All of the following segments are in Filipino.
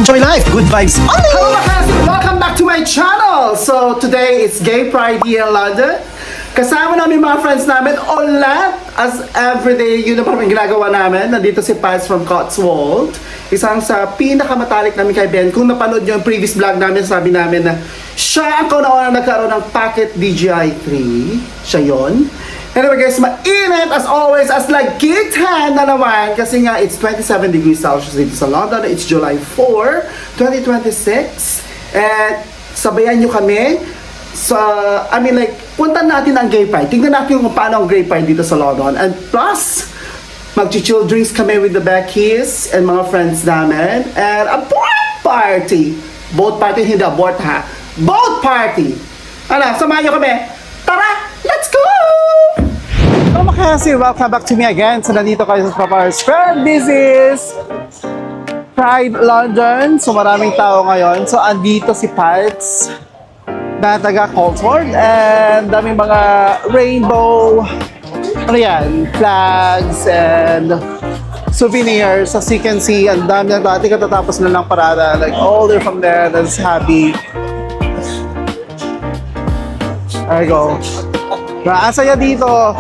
enjoy life. Good vibes only! Hello mga kasi, welcome back to my channel! So today is Gay Pride here in London. Kasama namin mga friends namin ulit as everyday, yun na parang ginagawa namin. Nandito si Paz from Cotswold. Isang sa pinakamatalik namin kay Ben. Kung napanood nyo yung previous vlog namin, sabi namin na siya ang kauna-una nagkaroon ng Packet DJI 3. Siya yun. Anyway guys, mainit as always as lagitan na naman kasi nga it's 27 degrees Celsius dito sa London. It's July 4, 2026 and sabayan nyo kami sa, punta natin ang Gay Pride. Tingnan natin kung paano ang Gay Pride dito sa London and plus mag-chill drinks kami with the Beckies and mga friends namin and a boat party. Boat party, hindi abort ha. Boat party! Ano, samahan nyo kami. Tara, let's go! Hello mga kasi, welcome back to me again. So nandito kayo sa Papar Square. This is Pride London. So maraming tao ngayon. So andito si Pats na taga Cotswold and daming mga rainbow flags and souvenirs. As you can see, ang dami na dati katatapos na lang parada. Like all they're from there, that's happy. There you go. Asaya dito.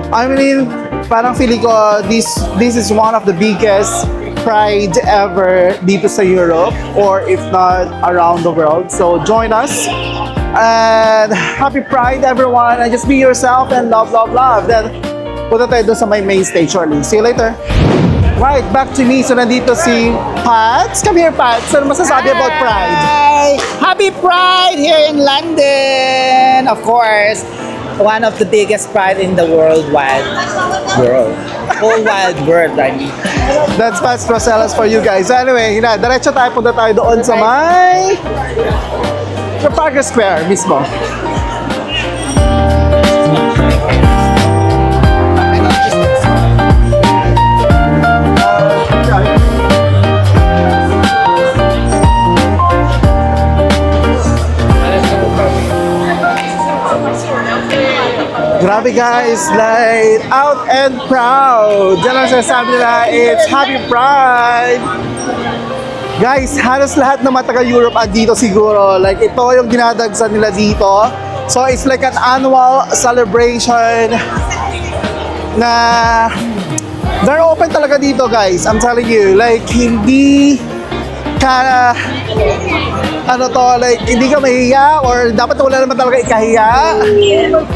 I mean, parang feeling ko this is one of the biggest pride ever dito sa Europe or if not around the world. So join us and happy Pride everyone and just be yourself and love, love, love. Then punta tayo doon sa my main stage shortly. See you later. Right, back to me. So nandito si Pats. Come here, Pats. Ano masasabi about Pride? Hi! Happy Pride here in London! Of course, one of the biggest pride in the whole wide world, I mean. That's Pats Rosellas for you guys. Anyway, diretso tayo, punta tayo doon sa may Trafalgar Square mismo. Grabe guys, like out and proud. Diyan ang sinasabi nila, it's Happy Pride. Guys, halos lahat ng mga taga-Europe dito siguro. Like ito yung dinadagsan nila dito. So it's like an annual celebration na they're open talaga dito guys. I'm telling you, like hindi ka hindi ka mahiya or dapat wala naman talaga ikahiya.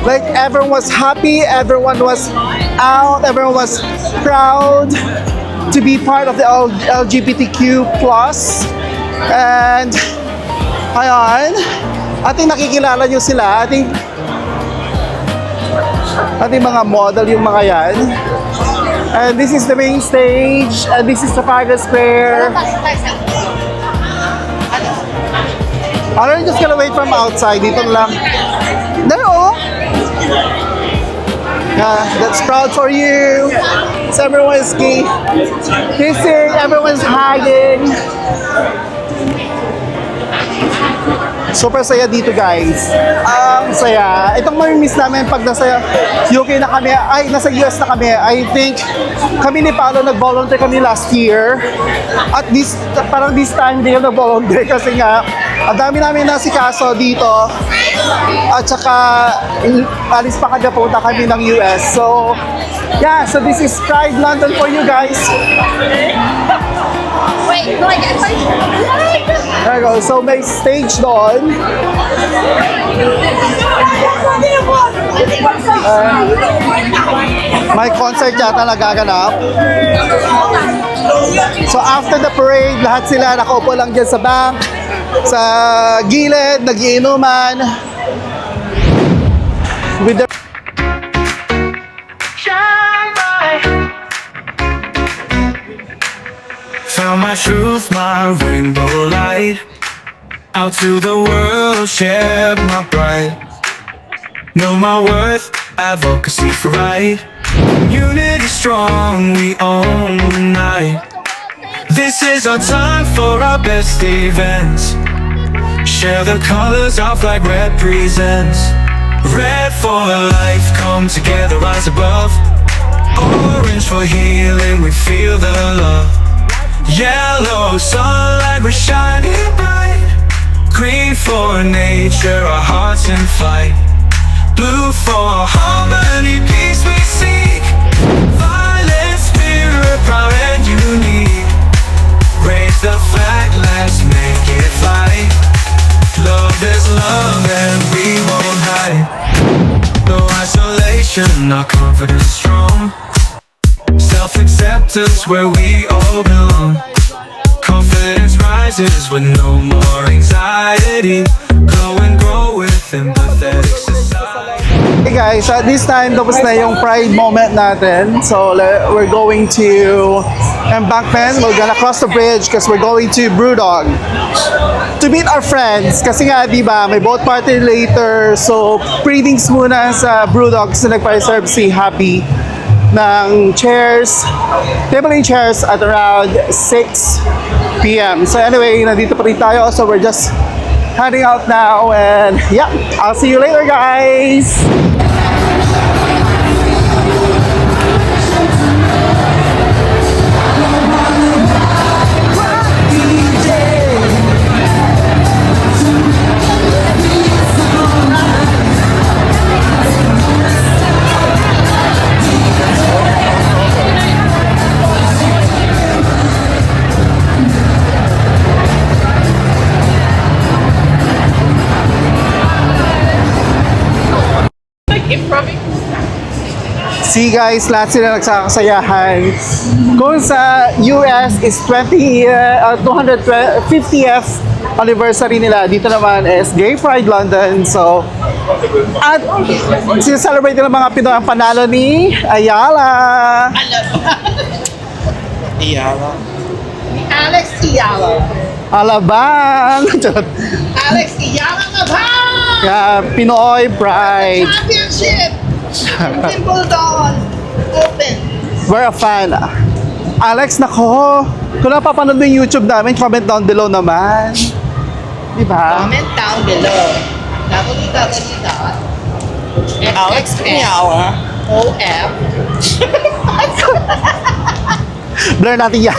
Like everyone was happy, everyone was out, everyone was proud to be part of the LGBTQ+. And ayan, ating nakikilala nyo sila, ating mga model yung mga yan. And this is the main stage, and this is Trafalgar Square. I'm just gonna wait from outside. Dito lang. There, oh. Yeah, that's proud for you. So everyone's kissing, everyone's hugging. Super saya dito guys. Saya. Itong mamimiss namin pag nasa UK na kami, nasa US na kami. I think kami ni Paolo nag-volunteer kami last year. At parang this time hindi kami nag-volunteer kasi nga ang dami namin nasikaso dito. At saka alis pa kanya punta kami ng US. So yeah, so this is Pride London for you guys. Wait, no, I get There you go. So may stage doon. May concert yata nagaganap. So after the parade, lahat sila nakaupo lang dyan sa bank, sa gilid, nagiinuman. With the Found my truth, my rainbow light. Out to the world, share my pride. Know my worth, advocacy for right. Unity strong, we own the night. This is our time for our best events. Share the colors our flag represents. Red for life, come together, rise above. Orange for healing, we feel the love. Yellow sunlight, we're shining bright. Green for nature, our hearts in flight. Blue for harmony, peace we seek. Violet spirit, proud and unique. Raise the flag, let's make it fly. Love is love and we won't hide. No isolation, our confidence strong. Self-acceptance where we all belong. Confidence rises with no more anxiety. Glow and grow with empathetic society. Hey guys, at this time, tapos na yung pride moment natin. So, we're going to Embankment. We're gonna cross the bridge because we're going to Brewdog to meet our friends. Kasi nga, di ba, may boat party later. So, pre-drinks muna sa Brewdog kasi nagpa-reserve si Happy ng chairs, table and chairs at around 6 p.m. So anyway, nandito pa rin tayo. So we're just heading out now and yeah, I'll see you later guys! See guys, lahat sila nagsakasayahan. Kung sa US is 250th anniversary nila, dito naman is Gay Pride London. So, at sineselebrate nila mga Pinoy ang panalo ni Ayala. Iyala. Alex Iyala. Alabang! Alex Iyala nga ba? Yeah, Pinoy Pride. Championship! Wimbledon Open. We're a fan. Alex, nako. Kung napapanood mo yung YouTube namin, comment down below naman. Diba? Comment down below. www.xxxof Blur natin yan.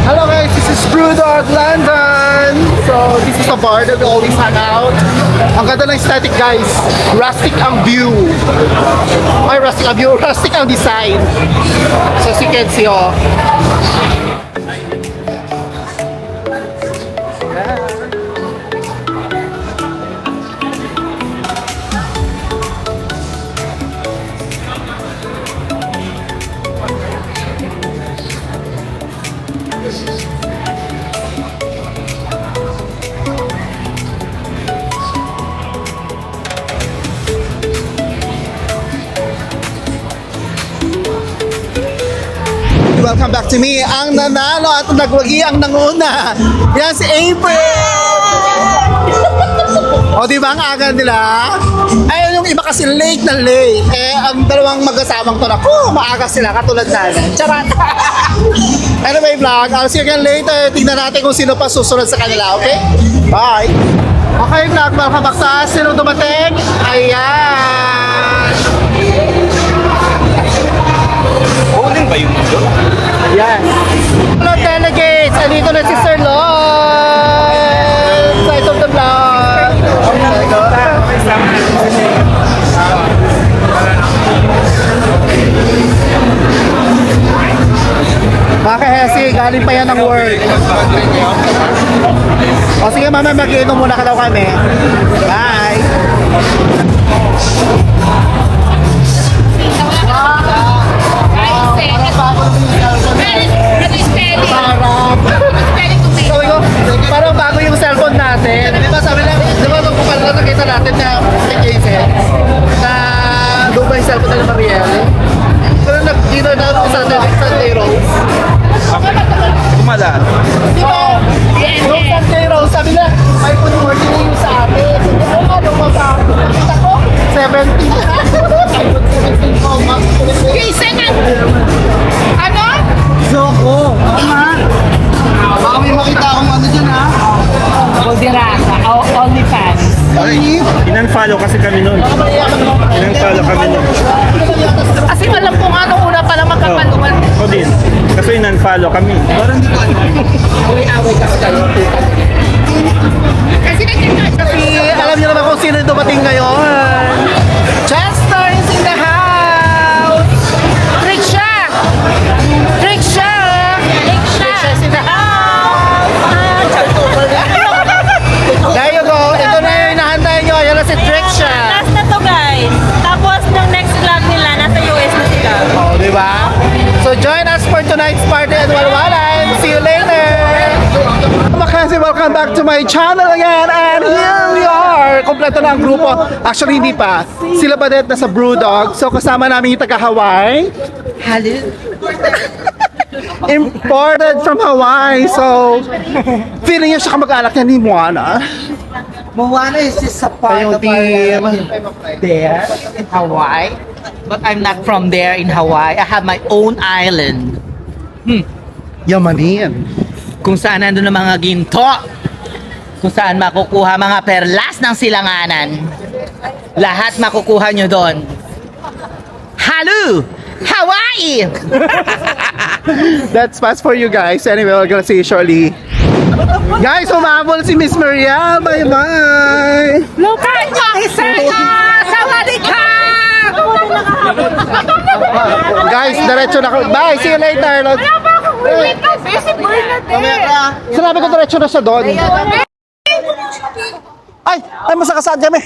Hello guys, this is Brewdog London. So this is a bar that we always hang out. Ang ganda ng aesthetic guys. Rustic ang view. Ay, rustic ang view. Rustic ang design. So as you can see, oh. Welcome back to me. Ang nanalo at nagwagi ang nanguna. Yan si April! O diba ang aga nila? Ayun yung iba kasi late na late. Eh, ang dalawang magkasamang to na, maaga sila katulad namin. Charot! Anyway vlog, I'll see you again later. Tingnan natin kung sino pa susunod sa kanila, okay? Bye! Okay vlog, welcome back sa sino dumating? Ayan! Holding ba yung mundo? Yan. Hello delegates! Andito na si Sir Lord! Side of the vlog! Mga kahesi, galing pa yan ng work. O sige, mamaya mag-inom muna ka daw kami. Bye! Sabi ko, parang bago yung cellphone natin. Di ba sabi na, di ba nung pumalala nakita natin na kay Jason, na doon ba yung cellphone na Marielle? Pero nag-dinner na ako sa Sunday Rose. Kumala. Di ba? Yung Sunday Rose, sabi na, may pag-working na yung sa atin. Sabi ko, ano ba ba? Nakita ko, 17. 17 ko, max. Jason, ano? Soko. Oo nga. Baka may makita akong ano dyan ha. Goldirasa, OnlyFans. Inan-follow kasi kami nun. Inan-follow kami nun. Kasi alam ko nga nung una pala magkapaluan. Ako din. Kasi inan-follow kami. Kasi nagkakaroon. Kasi alam niyo naman kung sino dumating ngayon. Chester is in the house. Riksha! Riksha! Riksha! Is in the house. There you go. Ito na yung hinahantay nyo. Yan na si Tricksha. Last na to guys. Tapos nung next vlog nila, nasa US na sila. Oh, di ba? So join us for tonight's party at Walwalan. See you later. Makasi, welcome back to my channel again. And here we are. Kompleto na ang grupo. Actually, hindi pa. Sila Badet na sa Brewdog. So kasama namin yung taga-Hawaii. Hello? Imported from Hawaii. So, feeling niya siya kamag-anak niya ni Moana. Moana is just a part Yung of team. there in Hawaii. But I'm not from there in Hawaii. I have my own island. Yamanin. Kung saan nandun ang mga ginto. Kung saan makukuha mga perlas ng silanganan. Lahat makukuha nyo doon. Hello! Hawaii! That's fast for you guys. Anyway, we're gonna see you shortly. Guys, humabol si Miss Maria. Bye-bye! Guys, diretso na ako. Bye! See you later! Sinabi ko diretso na siya doon. Ay! Ay, masakasaan kami.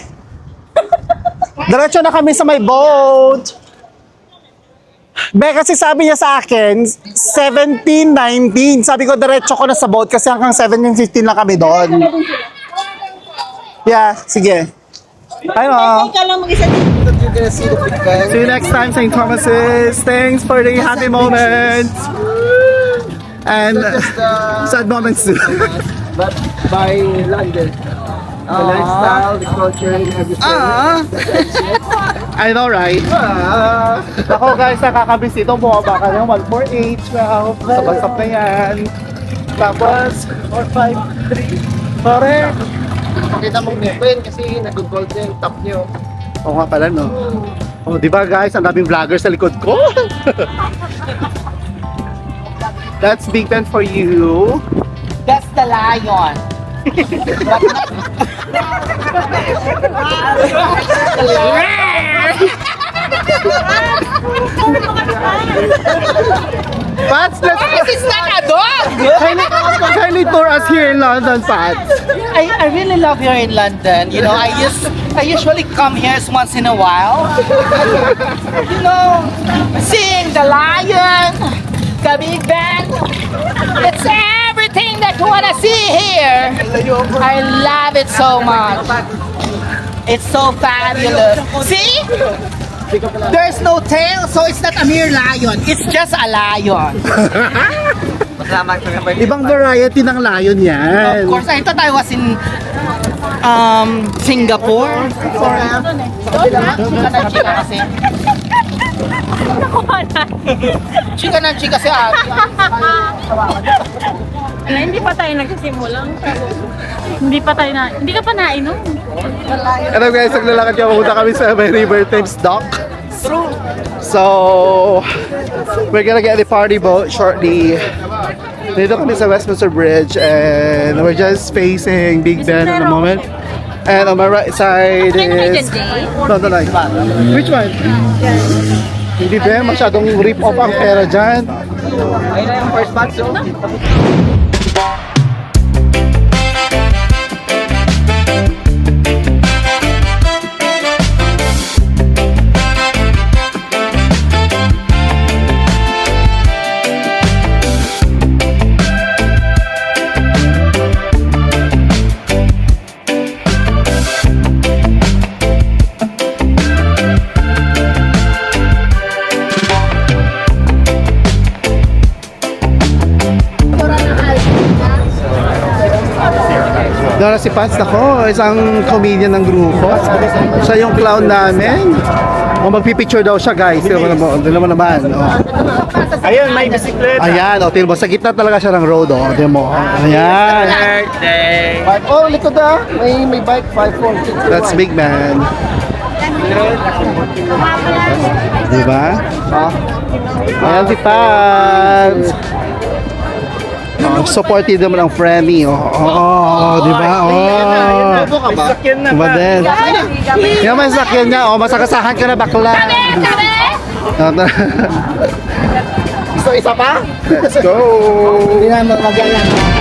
Diretso na kami sa may boat. Be, kasi sabi niya sa akin, 17:19. Sabi ko, diretso ko na sa boat kasi hanggang 17:15 lang kami doon. Yeah, sige. Ayun. Ikaw lang mag-isa. See you next time, St. Thomas's. Thanks for the happy moments. And sad moments too. But by London. The lifestyle, the culture, and everything. I know, right? Ako guys, nakakabisito. Bumaba ka ng 148, 12. Sabasap na yan. Tapos, 453. Correct. Pakita mong open kasi nag-gold na yung top nyo. Oo nga pala, no? Oh, di ba guys, ang daming vloggers sa likod ko. That's Big Ben for you. That's the lion. Pats, let's It's not a dog! kindly tour us here in London, Pats. I really love here in London. You know, I usually come here once in a while. You know, seeing the lion, the Big Ben. It's everything that you wanna see here. I love it so much. It's so fabulous. See? There's no tail, so it's not a mere lion. It's just a lion. Ibang variety ng lion yan. Of course, I thought I was in Singapore. Chika kasi. Chika na chika si ate. Hindi pa tayo nagsisimulang. Hindi ka pa nainom. Ano guys, naglalakad ka, pupunta kami sa may River Thames Dock. So, we're gonna get the party boat shortly. Dito kami sa Westminster Bridge and we're just facing Big Ben at the moment. And on my right side is... No, which one? Hindi ba, masyadong rip off ang pera dyan. Ayun na yung first batch, so. Doon na si Pats, ako, isang comedian ng grupo. Siya yung clown namin. O magpipicture daw siya, guys. Tignan mo naman. Oh. Ayun, may bisikleta. Ayan, o, tignan mo. Sa gitna talaga siya ng road, o. Tignan mo. Ayan. Birthday! Oh, likod na. May bike, 5-4. That's big man. Diba? Ayan si Pats. Oh, supported naman ang Frenny. Diba? May sakyan na Diba ba? din? Yan may sakyan niya. Oh, masakasahan ka na bakla. So, isa pa? Let's go! Hindi na magalang.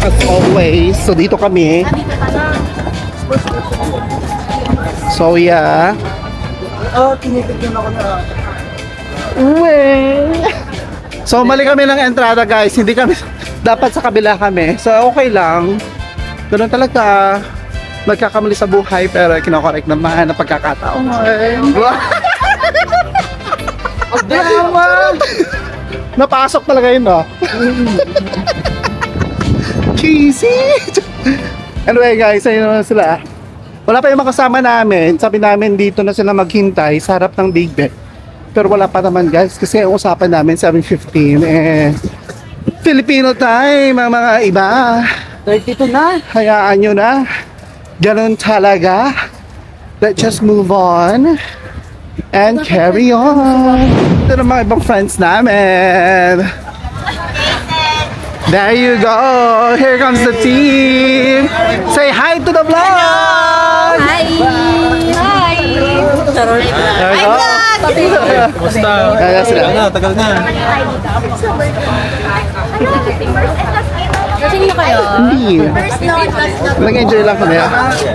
As always, so dito kami. So yeah. Oh, tinitignan ako na. So mali kami ng entrada, guys. Hindi kami dapat sa kabila kami. So okay lang. Ganun talaga. Magkakamali sa buhay pero kinokorek naman na pagkakataon. Napasok talaga yun, no? Cheesy! Anyway guys, ayun naman sila. Wala pa yung makasama namin. Sabi namin dito na sila maghintay sa harap ng Big Ben. Pero wala pa naman guys kasi ang usapan namin 7:15 Filipino time ang mga iba. 32 na. Hayaan nyo na. Ganun talaga. Let's just move on and carry on. Ito ng mga ibang friends namin. There you go. Here comes the team. Say hi to the vlog. Hi! Hi! There you go. Kumusta? Kaya sila. Tagal na. Lasing na kayo? Hindi. Nag-enjoy lang kami.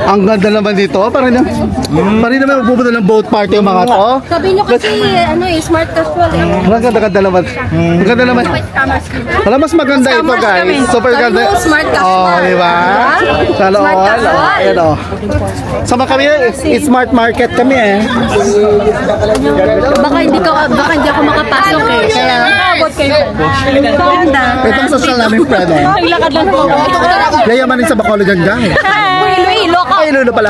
Ang ganda naman dito. Parang naman magpupunta ng boat party yung mga to. Sabi nyo kasi, smart casual eh. Ang ganda naman. Ang ganda naman. Wala mas maganda ito guys. Super Sabi ganda. mo, smart casual. Oh, di ba? Sa loob. Smart casual. Ayan o. Sama kami, smart market kami eh. Baka hindi ako makapasok eh. Kaya, abot kayo. Ganda. Itong social namin friend eh. Naglakad lang po. Yayamanin sa Bacolod dyan guys. Iloilo ka. Ay, lulo pala.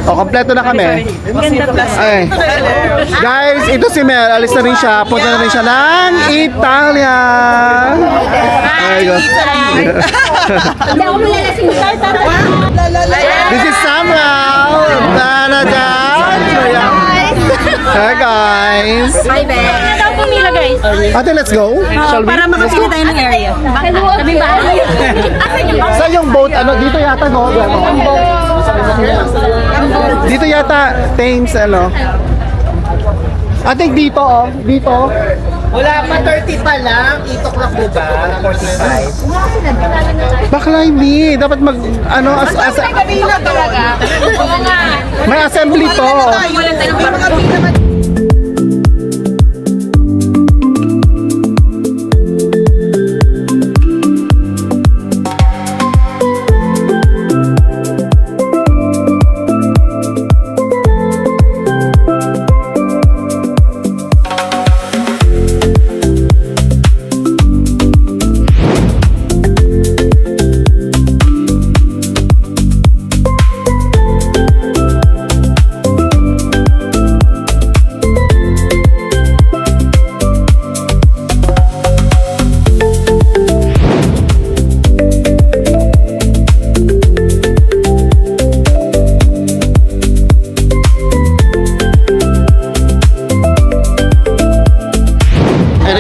O, kompleto na kami. Ay. Guys, ito si Mel. Alis na rin siya. Punta na rin siya ng Italia. There you go. Hindi ako malalasing. This is Samuel. Hi guys. Hi, Ben. Ano po nila, guys? Ate, let's go. Shall we? Para makapili tayo ng area. Sabi ba? Sa yung boat, ano, dito yata, no? Dito yata, Thames, ano? I think dito, oh. Dito. Wala pa 30 pa lang. 8 o'clock po ba? 45. Bakla hindi. Dapat mag, ano, Kabila talaga. may assembly to.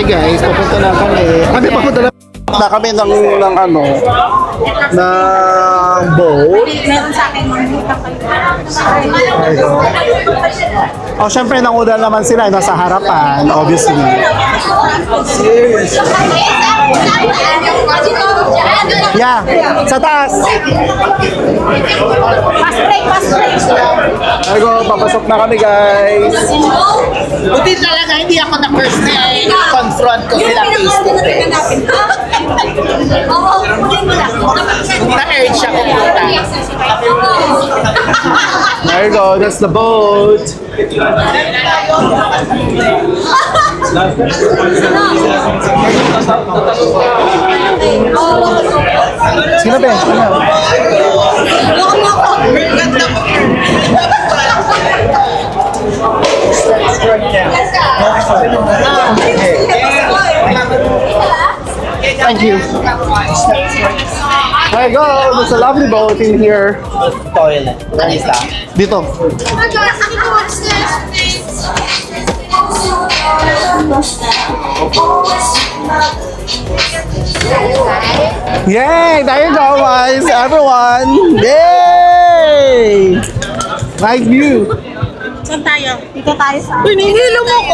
Guys, papunta na kami. Kami papunta na na kami ng ano, ng boat. Ayun. Oh, syempre, nangudal naman sila, nasa harapan, obviously. Yeah, sa taas. Ayun, papasok na kami, guys. Buti talaga hindi ako na first na confront ko sila face to face. Na-urge siya pumunta. There you go, that's the boat. Sino ba? Sino? Thank you. There you go, there's a lovely boat in here. Toilet. Anista. Dito. Yay! There you go, guys, everyone. Yay! Nice view. Saan tayo? Dito tayo sa... Pinihilo mo ko.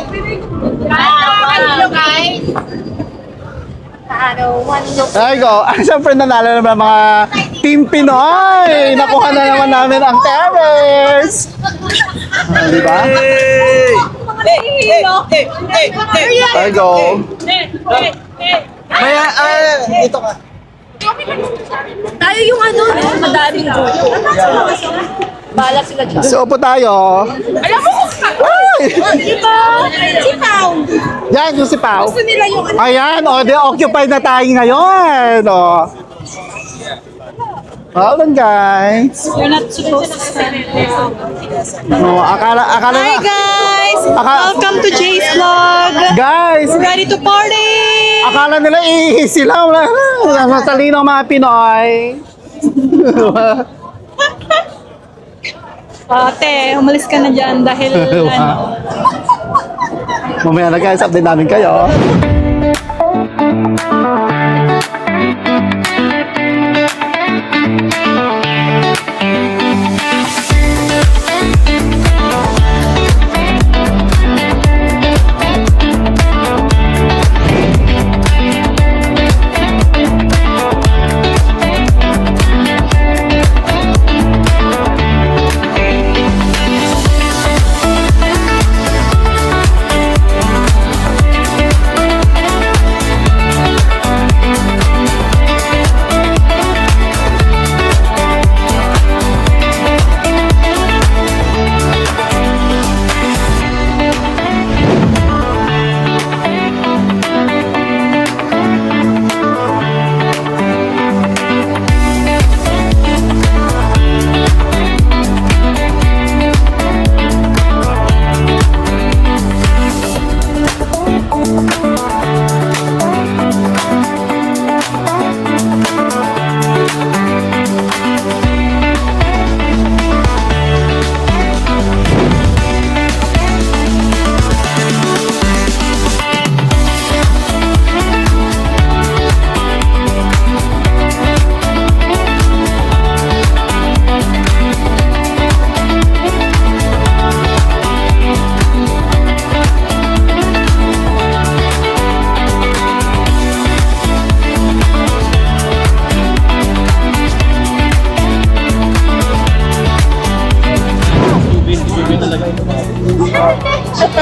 Hello guys! There you go. Siyempre nanalo naman ang mga Team Pinoy. Nakuha na naman namin ang terrace. Di ba? There you go. Maya, ito ka. Tayo yung ano, madaming joke. Bala sila dyan. So, upo tayo. Alam mo kung Diba? Si Pao. Yan, yung si Pao. Gusto nila yung ano. Ayan, o, occupied na tayo ngayon. O. Hold on, guys. You're not supposed to stand there. No, akala Hi guys! Welcome to Jay's Vlog! Guys, We're ready to party! akala nila easy lang. Wala matalino mga Pinoy. Ate, umalis ka na dyan dahil ano. Mamaya na guys, update namin kayo.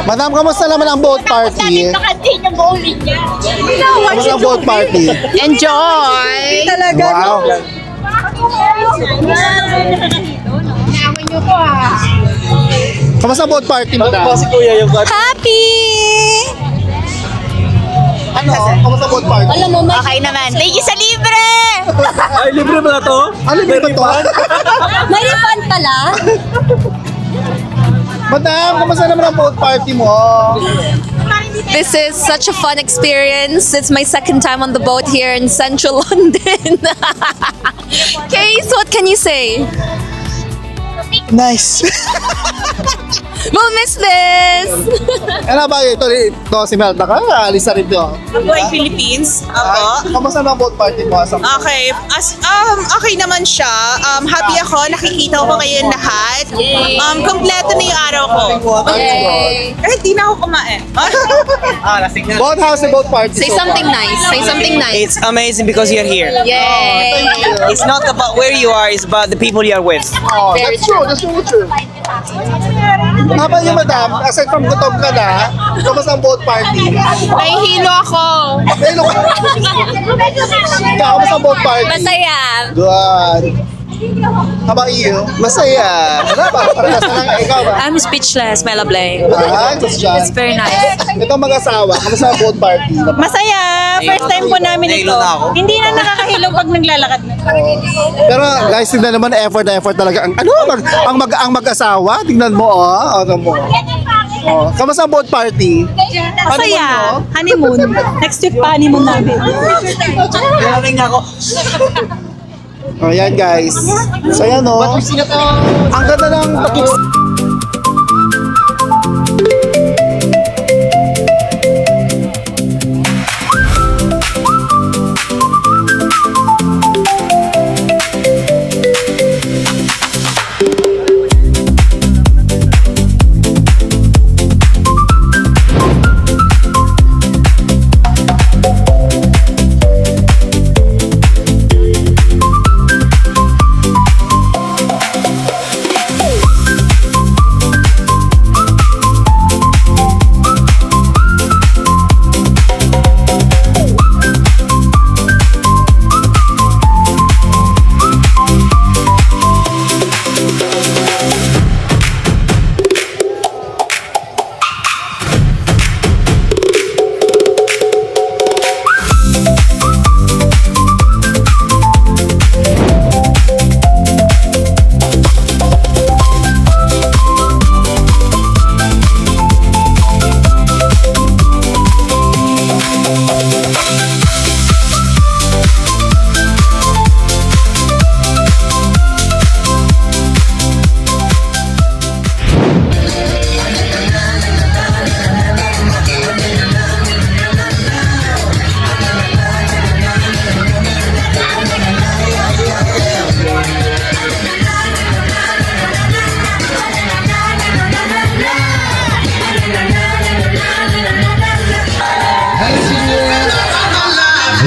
Madam, kamusta naman ang boat party? Nakatin yung bowling niya. Kamusta ang boat party? Enjoy! Talaga, Wow. Naman niyo po ah. Kamusta ang boat party, madam? Happy! Ano? Kamusta ang boat party? Alam mo, okay naman. Thank you sa libre! Ay, libre ba na to? Ano ba ito? May refund pala? Madam, kamusta naman ang boat party mo? This is such a fun experience. It's my second time on the boat here in central London. Case, what can you say? Nice. We'll miss this! Ano ba ito si Melda ka? Alis na rin ito. Ako ay Philippines. Ako. Kamusta na boat party mo? Okay. Okay naman siya. Happy ako. Nakikita ko kayong lahat. Kompleto na yung araw ko. Yay! Kahit di na ako kumain. Boat house and boat party. Say so far. something nice. Say something nice. It's amazing because you're here. Yay! It's not about where you are, it's about the people you are with. Oh, that's true. That's really true. Habang yung madam, aside from gutom ka na, kamusta ang boat party? Nahihilo ako. Hello. Ikaw, kamusta ang boat party? Masaya. Good. How about you? Masaya. Ano ba? Parehas na lang. Ikaw ba? I'm speechless, Mela Blay. Just dyan. It's very nice. Itong mag-asawa, kamusta ang boat party? Masaya! First time po namin ito. Nahilo na ako. Hindi na nakakahilo pag naglalakad na. Pero guys, tignan naman effort talaga. Ang mag-asawa, tignan mo ano mo. Oh, kamusta ang boat party? Masaya! Honeymoon. Next week pa honeymoon namin. Kailangan ako. Oh, yan guys. So yan ang ganda ng takip.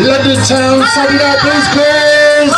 Let the town sing that, please, Chris.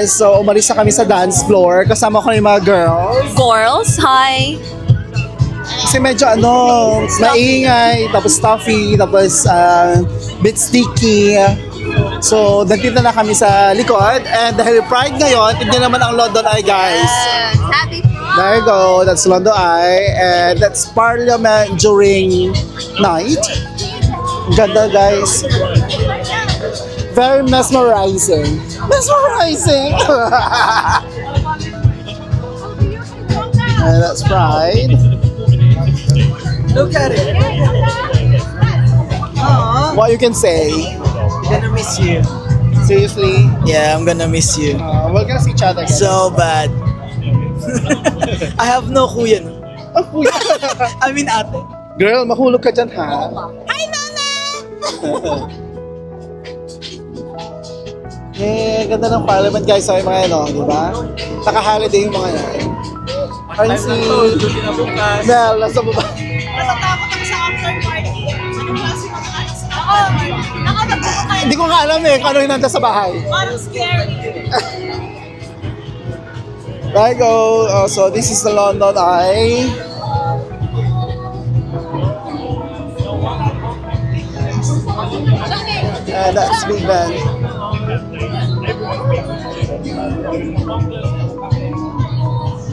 So, umalis na kami sa dance floor. Kasama ko na yung mga girls. Girls, hi! Kasi medyo maingay, tapos stuffy, tapos bit sticky. So, nagtita na kami sa likod. And dahil Pride ngayon, tignan naman ang London Eye, guys. Happy There you go. That's London Eye. And that's Parliament during night. Ganda, guys. Very mesmerizing. Mesmerizing! And that's Pride. Look at it. What you can say? I'm gonna miss you. Seriously? Yeah, I'm gonna miss you. We're gonna see each other again. So bad. I have no kuya. No? I mean ate. Girl, mahulog ka dyan, ha? Hi, Mama! Ganda ng parliament, guys. Sa mga ano, di ba? Naka-holiday yung mga yan. Ayun si... Mel, nasa baba. Natatakot ako sa after party. Anong klase ng ano sa after party? Hindi ko nga alam eh, kung ano yung nanda sa bahay. Parang scary. There you go. So this is the London Eye. And that's Big Ben.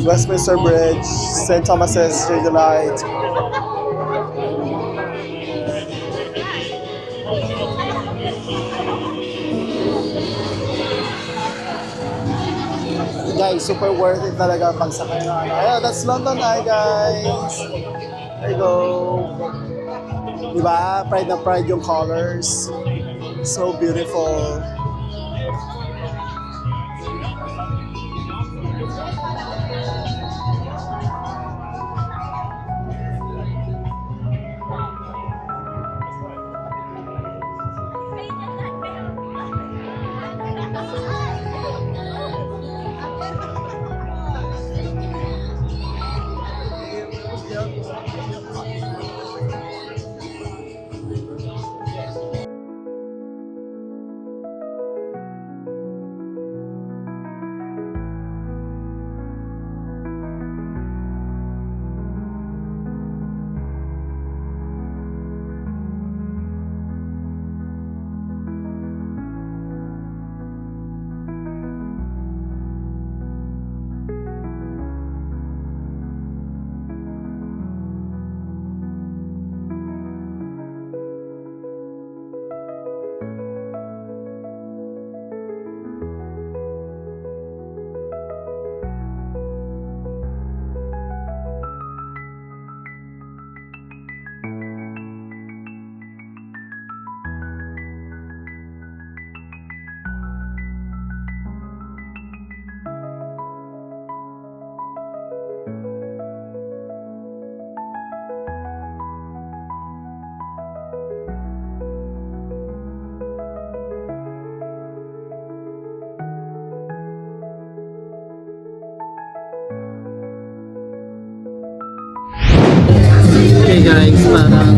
Westminster Bridge, St. Thomas's, J. Delight. Guys, super worth it talaga pagsakay na ano. Ayan, that's London Eye, guys. There you go. Diba? Pride na pride yung colors. So beautiful. Okay guys, parang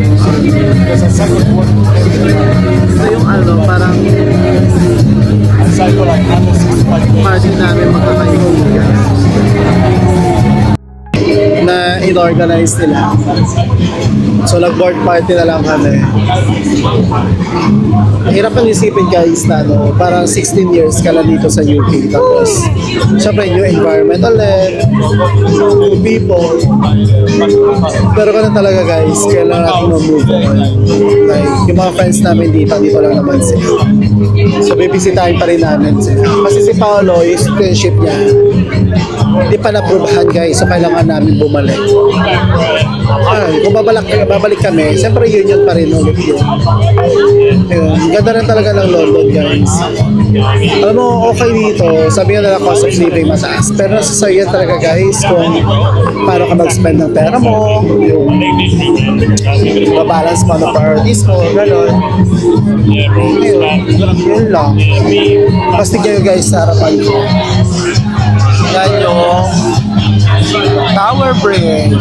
ito yung ano, parang party namin magkakaibigan na in-organize nila. So nag-board party na lang kami. Ang hirap ang isipin guys na ano, parang 16 years ka lang dito sa UK. Tapos, syempre new environment ulit, new people. Pero ganun talaga guys, kailangan natin mag-move on. Like, yung mga friends namin dito lang naman sila. So, bibisitahin pa rin namin sila. Kasi si Paolo, yung citizenship niya, hindi pa na-provehan guys. So, kailangan namin bumalik. Kung babalik kami, siyempre union pa rin ulit yun. Ayun, ganda rin talaga ng London guys. Alam mo, okay dito, sabi nga nila cost of living mataas. Pero nasa sa'yo talaga guys kung paano ka mag-spend ng pera mo, yung babalance mo ng priorities mo, gano'n. Yun lang. Tapos tignan nyo guys sa harapan ko. Yan yung Tower Bridge.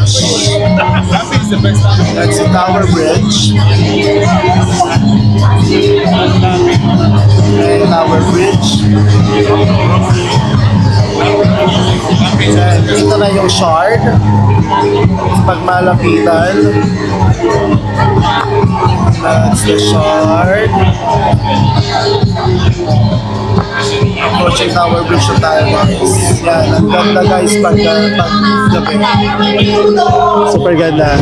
That's the Tower Bridge. Okay, Tower Bridge. And dito na yung Shard. Pag malapitan. That's the Shard. Approaching Tower Bridge na tayo guys. Yan, ang ganda guys pag gabi. Super ganda.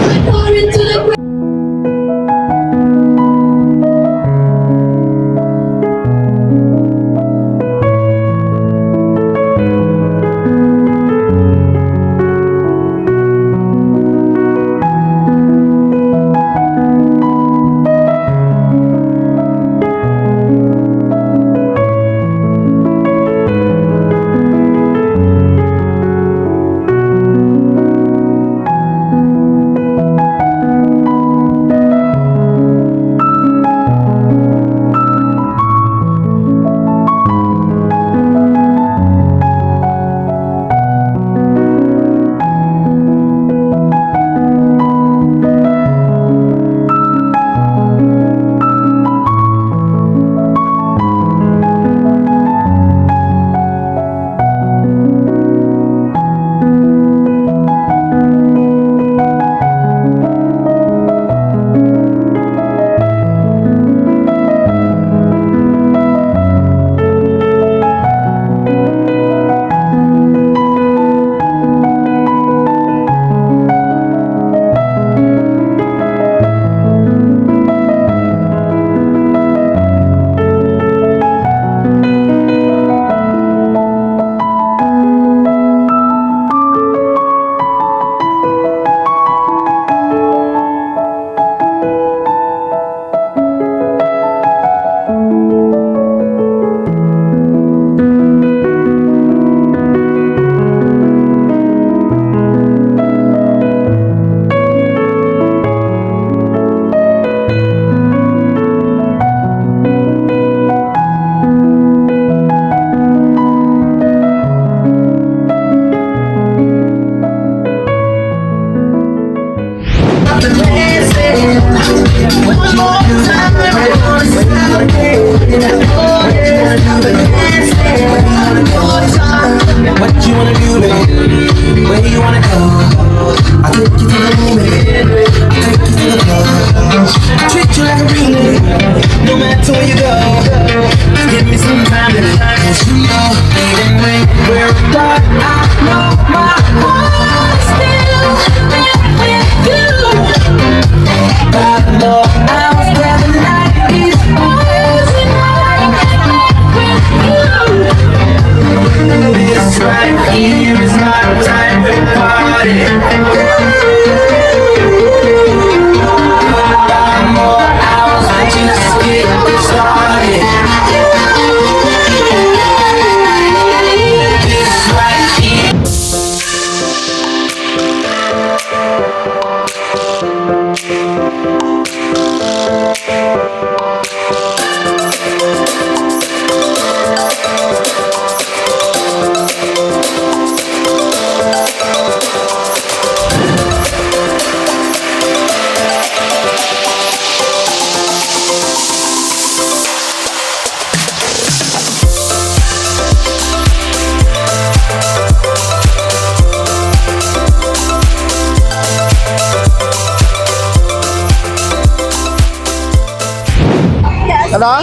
Ano?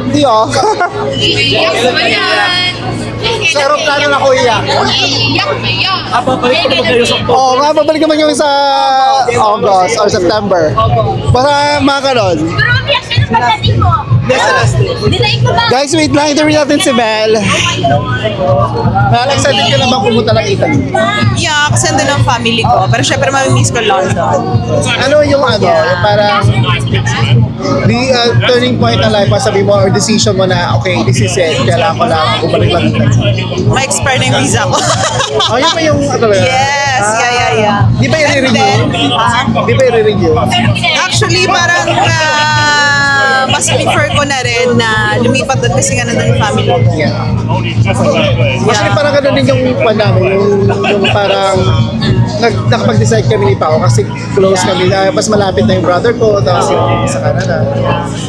Hindi oh. Sa aeroplano na ko iyak. Oo nga, babalik naman kami sa August or September. Basta mga kanon. Guys, wait lang. Interview natin si Mel. Mel, excited ka na bang pumunta ng Italy? Yeah, kasi andun ang family ko. Pero syempre mamimiss ko London. Ano yung yung parang turning point na life, sabi mo, or decision mo na, okay, this is it. Kailangan ko na bumalik lang Italy. Ma-expire na yung visa ko. Oh, yun ba yung Yes, yeah. Di ba i-renew? Di ba i-renew? Actually, parang mas prefer ko na rin na lumipat doon kasi nga nandun yung family ko. Actually, parang ganun din yung kwan namin, yung parang nakapag-decide kami ni Pao kasi close kami na, mas malapit na yung brother ko, tapos yung sa Canada.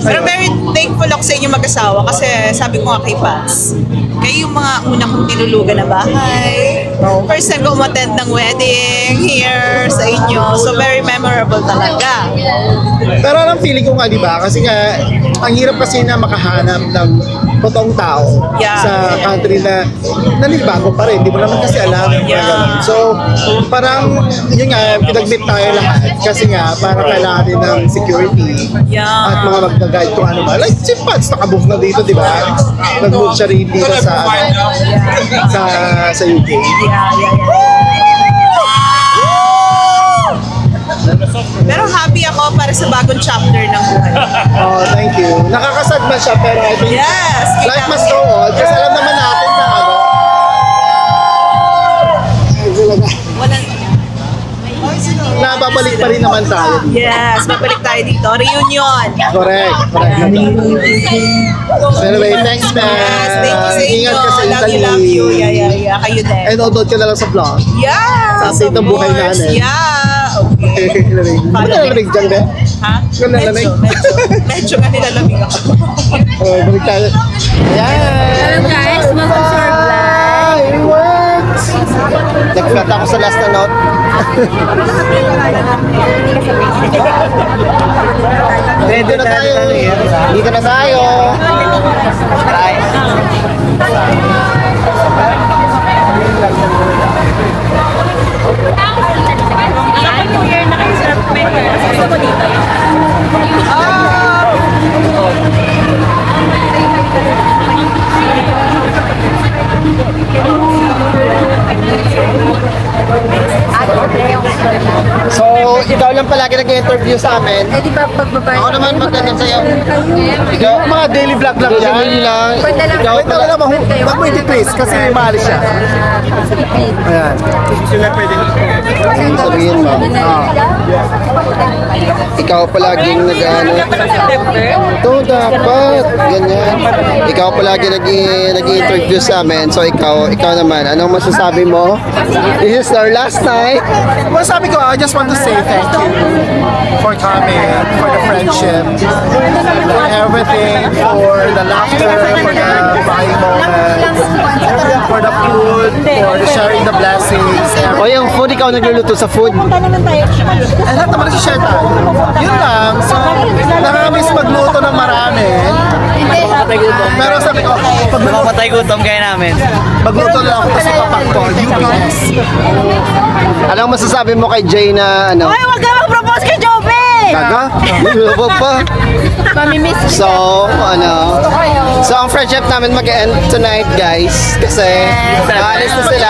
Pero very thankful ako sa inyo mag-asawa kasi sabi ko nga kay Pats, kayo yung mga una kong tinulugan na bahay. First time ko umattend ng wedding here sa inyo. So very memorable talaga. Pero anong feeling ko nga, di ba? Kasi nga, ang hirap kasi na makahanap ng totoong tao sa country na nanibago pa rin. Di mo naman kasi alam. So, parang, yun nga, pinag-meet tayo lahat. Kasi nga, parang kailangan din ng security. At mga mag-guide kung ano ba. Like, si Pats, nakabook na dito, di ba? Nag-book siya rin dito sa UK. Pero happy ako para sa bagong chapter ng buhay. Oh, thank you. Nakakasad man siya, pero I think Yes! life must go on. Kasi alam naman natin na Walang... nababalik pa rin naman tayo. Yes, babalik tayo dito. Reunion. Correct. So anyway, thanks man. Yes, thank you sa inyo. Ingat ka sa Italy. Love you. Yeah. Kayo din. And upload ka na lang sa vlog. Yes, Sa update ng buhay course. namin. Yeah, okay. Ano nalamig dyan, be? Ha? Ano nalamig? Medyo nga nilalamig ako. Oh, balik tayo. Ayan! Guys, mag-serve Ah, it works! Nag-flat ako sa last na note. Dito na tayo. Dito na tayo. Happy New Year na kayo sa gusto ko dito. So, ikaw lang palagi nag-interview sa amin. Eh, di ba pagbabay? Ako naman magkano sa'yo. Ikaw, mga daily vlog lang yan. Daily lang. Ikaw, wait lang naman. Wag mo i-please kasi maalis siya. Ayan. Sabihin mo. Ikaw palaging nag-ano. Ito dapat. Ganyan. Ikaw palagi nag-interview sa amin. So ikaw naman. Anong masasabi mo? This is our last night. Masabi ko, I just want to say thank you for coming, for the friendship, for everything, for the laughter, for the crying moments, for the food, for the sharing the blessings. O yung food, ikaw nagluluto sa food. Lahat naman share tayo. Yun lang. So, nakakamiss magluto ng marami. Pero sabi ko, pag Mapatay gutom kayo namin. magluto lang ako kasi papakpo, UPS. Anong masasabi mo kay Jay na ano? Ay, huwag ka mag-propose kay Joby! Gaga? Lubog pa. Mamimiss So, so ang friendship namin mag-end tonight, guys. Kasi, aalis na sila.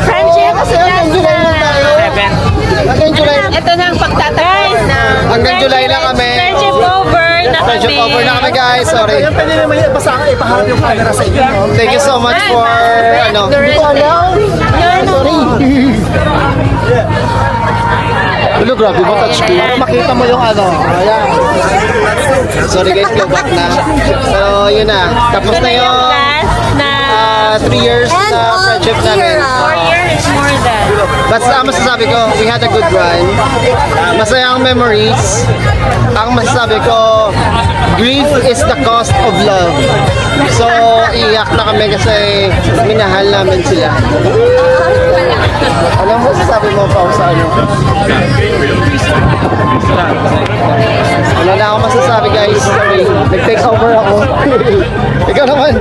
friendship. Hanggang July lang tayo. Hanggang July. Ito na ang pagtatapos na. Hanggang July lang kami. Friendship over na kami. Friendship over na kami, guys. Sorry. Ayun, pwede naman ipaharap yung camera sa inyo. no? Thank you so much for, Hindi ko alam. Sorry. Hello, grabe ba touch ko? Makita mo yung ayan. Sorry guys, go back na. So, yun na. Tapos na yung Last na 3 years na friendship namin. 4 years more than. Basta ang masasabi ko, we had a good run. Masayang memories. Ang masasabi ko, grief is the cost of love. So, iyak na kami kasi minahal namin sila. Alam mo, sasabi mo pa sa ano? Wala na akong masasabi guys. Sorry. Nag-take over ako. Ikaw naman.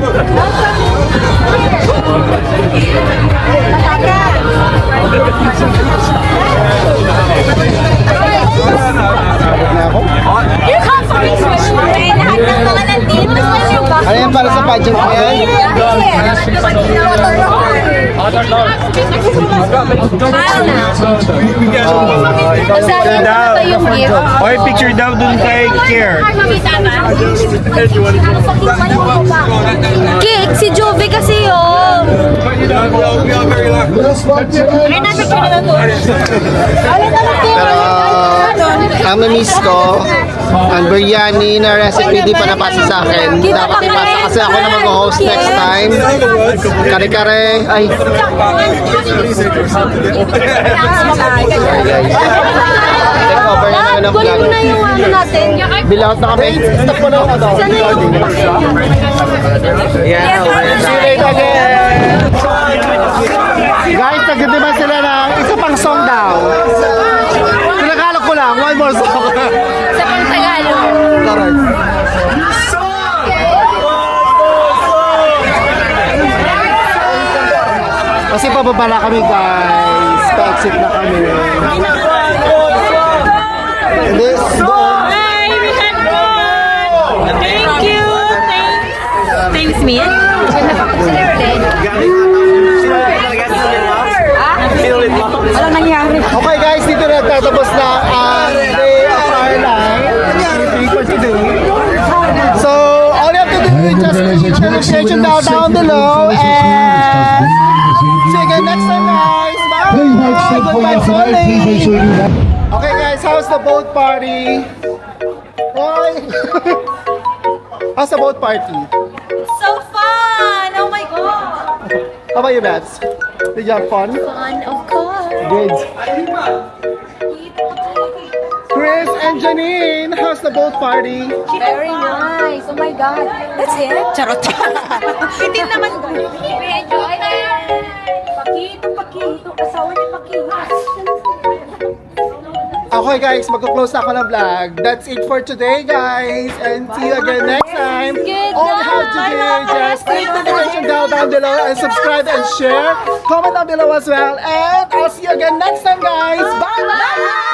Na ako. Ano yan para sa pageant mo yan? Oy, picture daw dun kay Kier. Cake, si Jovi kasi yun. Pero ang miss ko, ang biryani na recipe di pa napasa sa akin. Dapat ipasa kasi ako na mag-host next time. Kare-kare. Ay. Take over na naman ang vlog. Kunin mo na yung ano natin. Bilaut na kami. Stop mo na ako daw. Sana yung... See you later again. Guys, nagdidiman sila ng isa pang song daw. Tinagalog ko lang. One more song. Sa pang Tagalog. Correct. Kasi pababala kami guys. Pa-exit na kami. And this doon. Hi, we had fun! Thank you! Thanks, Mia. Walang nangyari. Okay guys, dito na tatapos na ang day of our life. For today. So, all you have to do is just keep the location down below and see you again next time guys. Bye! Goodbye, Polly! Okay guys, how's the boat party? Boy! How's the boat party? So fun! Oh my God! How about you, Babs? Did you have fun? Fun, of course. Good. Chris and Janine, how's the boat party? Very nice. Oh my God. That's it? Charot. Pitin naman. Enjoy na. Pakito. Asawa ni Pakito. Okay guys, magko-close na ako ng vlog. That's it for today guys. And see you again next time. All you have to do is just click the notification bell down below and subscribe and share. Comment down below as well. And I'll see you again next time guys. Bye!